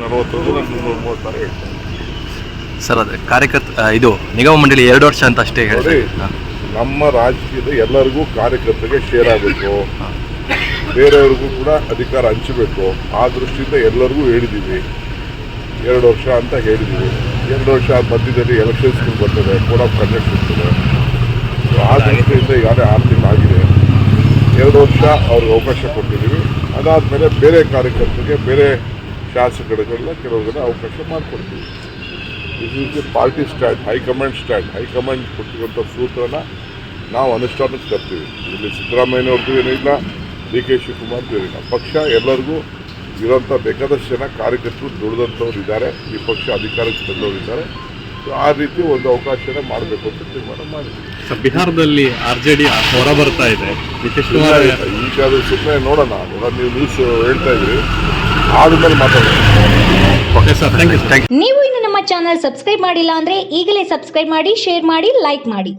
140 130 ಹೇಳ್ತಾರೆ ಸರ್. ಅದೇ ಕಾರ್ಯಕರ್ತ ಇದು ನಿಗಮ ಮಂಡಳಿ 2 ವರ್ಷ ಅಂತ ಅಷ್ಟೇ ಹೇಳಿ. ನಮ್ಮ ರಾಜಕೀಯದ ಎಲ್ಲರಿಗೂ ಕಾರ್ಯಕರ್ತರಿಗೆ ಶೇರ್ ಆಗಬೇಕು, ಬೇರೆಯವ್ರಿಗೂ ಕೂಡ ಅಧಿಕಾರ ಹಂಚಬೇಕು. ಆ ದೃಷ್ಟಿಯಿಂದ ಎಲ್ಲರಿಗೂ ಹೇಳಿದ್ದೀವಿ 2 ವರ್ಷ ಅಂತ ಹೇಳಿದ್ದೀವಿ. 2 ವರ್ಷ ಮಧ್ಯದಲ್ಲಿ ಎಲೆಕ್ಷನ್ಸ್ಗಳು ಬರ್ತದೆ, ಕೋಡ್ ಆಫ್ ಕಂಡಕ್ಟ್ ಇರ್ತದೆ. ಆ ದೃಷ್ಟಿಯಿಂದ ಈಗಾಗಲೇ 6 ತಿಂಗಳು ಆಗಿದೆ. 2 ವರ್ಷ ಅವ್ರಿಗೆ ಅವಕಾಶ ಕೊಟ್ಟಿದ್ದೀವಿ. ಅದಾದಮೇಲೆ ಬೇರೆ ಕಾರ್ಯಕರ್ತರಿಗೆ ಬೇರೆ ಶಾಸಕರುಗಳನ್ನ ಕೆಲವ್ರಿಗೆ ಅವಕಾಶ ಮಾಡಿಕೊಡ್ತೀವಿ. This is the party stand, high command stand. High command ಕೊಟ್ಟಿರುವಂಥ ಸೂತ್ರನ ನಾವು ಅನುಷ್ಠಾನಕ್ಕೆ ತರ್ತೀವಿ. ಇಲ್ಲಿ ಸಿದ್ದರಾಮಯ್ಯನವ್ರದ್ದು ಏನಿಲ್ಲ, ಡಿ ಕೆ ಶಿವಕುಮಾರ್ದು ಏನಿಲ್ಲ. ಪಕ್ಷ ಎಲ್ಲರಿಗೂ ಇರೋಂಥ ಬೇಕಾದಷ್ಟು ಜನ ಕಾರ್ಯಕರ್ತರು ದುಡಿದಂಥವ್ರು ಇದ್ದಾರೆ, ಈ ಪಕ್ಷ ಅಧಿಕಾರಕ್ಕೆ ತಂದವರು ಇದ್ದಾರೆ. ಆ ರೀತಿ ಒಂದು ಅವಕಾಶನ ಮಾಡಬೇಕು ಅಂತ ತೀರ್ಮಾನ ಮಾಡಿದ್ವಿ. ಬಿಹಾರದಲ್ಲಿ RJD ಹೊರ ಬರ್ತಾ ಇದೆ, ನಿತೀಶ್ ಕುಮಾರ್ ಈಗ ಅದು ಸುಮ್ಮನೆ ನೋಡೋಣ. ನೀವು ನ್ಯೂಸ್ ಹೇಳ್ತಾ ಇದ್ರಿ, ಆದ್ಮೇಲೆ ಮಾತಾಡೋಣ. Okay sir, thank you. ನೀವು ಇನ್ನು ನಮ್ಮ ಚಾನಲ್ ಸಬ್ಸ್ಕ್ರೈಬ್ ಮಾಡಿಲ್ಲ ಅಂದ್ರೆ ಈಗಲೇ ಸಬ್ಸ್ಕ್ರೈಬ್ ಮಾಡಿ, ಶೇರ್ ಮಾಡಿ, ಲೈಕ್ ಮಾಡಿ.